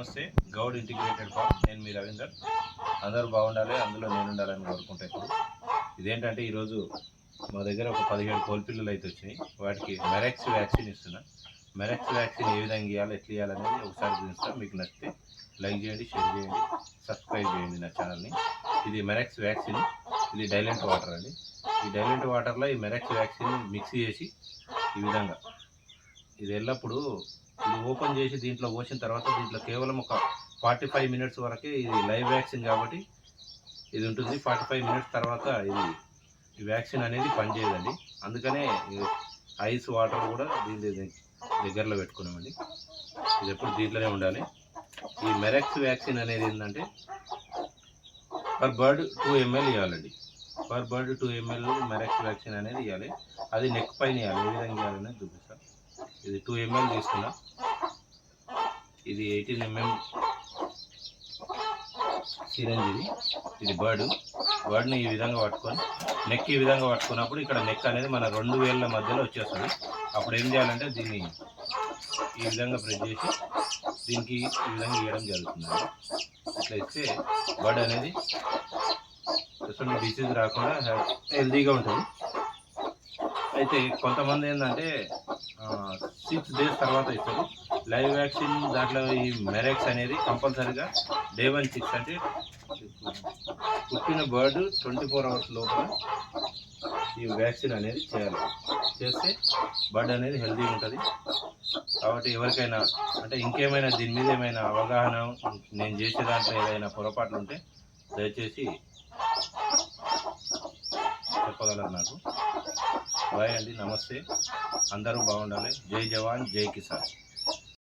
నమస్తే. Goud integrated farm. నేను మీ రవీందర్. అందరూ బాగుండాలి, అందులో నేను ఉండాలని కోరుకుంటా. ఇప్పుడు ఇదేంటంటే ఈరోజు మా దగ్గర ఒక 17 కోల్పిల్లలు అయితే వచ్చినాయి. వాటికి మెరెక్స్ వ్యాక్సిన్ ఇస్తున్నా. మెరెక్స్ వ్యాక్సిన్ ఏ విధంగా ఇవ్వాలి, ఎట్లా ఇవ్వాలనేది ఒకసారి చూపిస్తాను. మీకు నచ్చితే లైక్ చేయండి, షేర్ చేయండి, సబ్స్క్రైబ్ చేయండి నా ఛానల్ని. ఇది మెరెక్స్ వ్యాక్సిన్. ఇది డైలెంట్ వాటర్ అండి. ఈ డైలెంట్ వాటర్లో ఈ మెరెక్స్ వ్యాక్సిన్ మిక్స్ చేసి ఈ విధంగా ఇది ఎల్లప్పుడూ ఇది ఓపెన్ చేసి దీంట్లో పోసిన తర్వాత దీంట్లో కేవలం ఒక 45 మినిట్స్ వరకే ఇది లైవ్ వ్యాక్సిన్ కాబట్టి ఇది ఉంటుంది. 45 మినిట్స్ తర్వాత ఈ వ్యాక్సిన్ అనేది పనిచేయదండి. అందుకనే ఐస్ వాటర్ కూడా దీని దగ్గరలో పెట్టుకున్నామండి. ఇది ఎప్పుడు దీంట్లోనే ఉండాలి. ఈ మెరెక్స్ వ్యాక్సిన్ అనేది ఏంటంటే పర్ బర్డ్ 2 ml ఇవ్వాలండి. పర్ బర్డ్ 2 ml మెరెక్స్ వ్యాక్సిన్ అనేది ఇవ్వాలి. అది నెక్ పైన ఇవ్వాలి. ఏ విధంగా ఇవ్వాలనేది చూపిస్తాను. ఇది 2 ml తీసుకున్నా. ఇది 18 mm సిరంజ్. ఇది బర్డ్ని ఈ విధంగా పట్టుకొని నెక్ ఈ విధంగా పట్టుకున్నప్పుడు ఇక్కడ నెక్ అనేది మన 2 వేళ్ళ మధ్యలో వచ్చేస్తుంది. అప్పుడు ఏం చేయాలంటే దీన్ని ఈ విధంగా ప్రెస్ చేసి దీనికి ఈ విధంగా ఇవ్వడం జరుగుతుంది. ఇట్లా ఇస్తే బర్డ్ అనేది ఎటువంటి డిసీజ్ రాకుండా హెల్తీగా ఉంటుంది. అయితే కొంతమంది ఏంటంటే 6 days తర్వాత ఇస్తారు లైవ్ వ్యాక్సిన్. దాంట్లో ఈ మెరెక్స్ అనేది కంపల్సరీగా day 1 6 అంటే పుట్టిన బర్డ్ 24 hours లోపల ఈ వ్యాక్సిన్ అనేది చేయాలి. చేస్తే బర్డ్ అనేది హెల్తీగా ఉంటుంది. కాబట్టి ఎవరికైనా అంటే ఇంకేమైనా దీని మీద ఏమైనా అవగాహన నేను చేసే దాంట్లో ఏదైనా పొరపాట్లు ఉంటే దయచేసి చెప్పగలరు నాకు. బాయ్ అండి, నమస్తే. అందరూ బాగుండాలి. జై జవాన్, జై కిసాన్.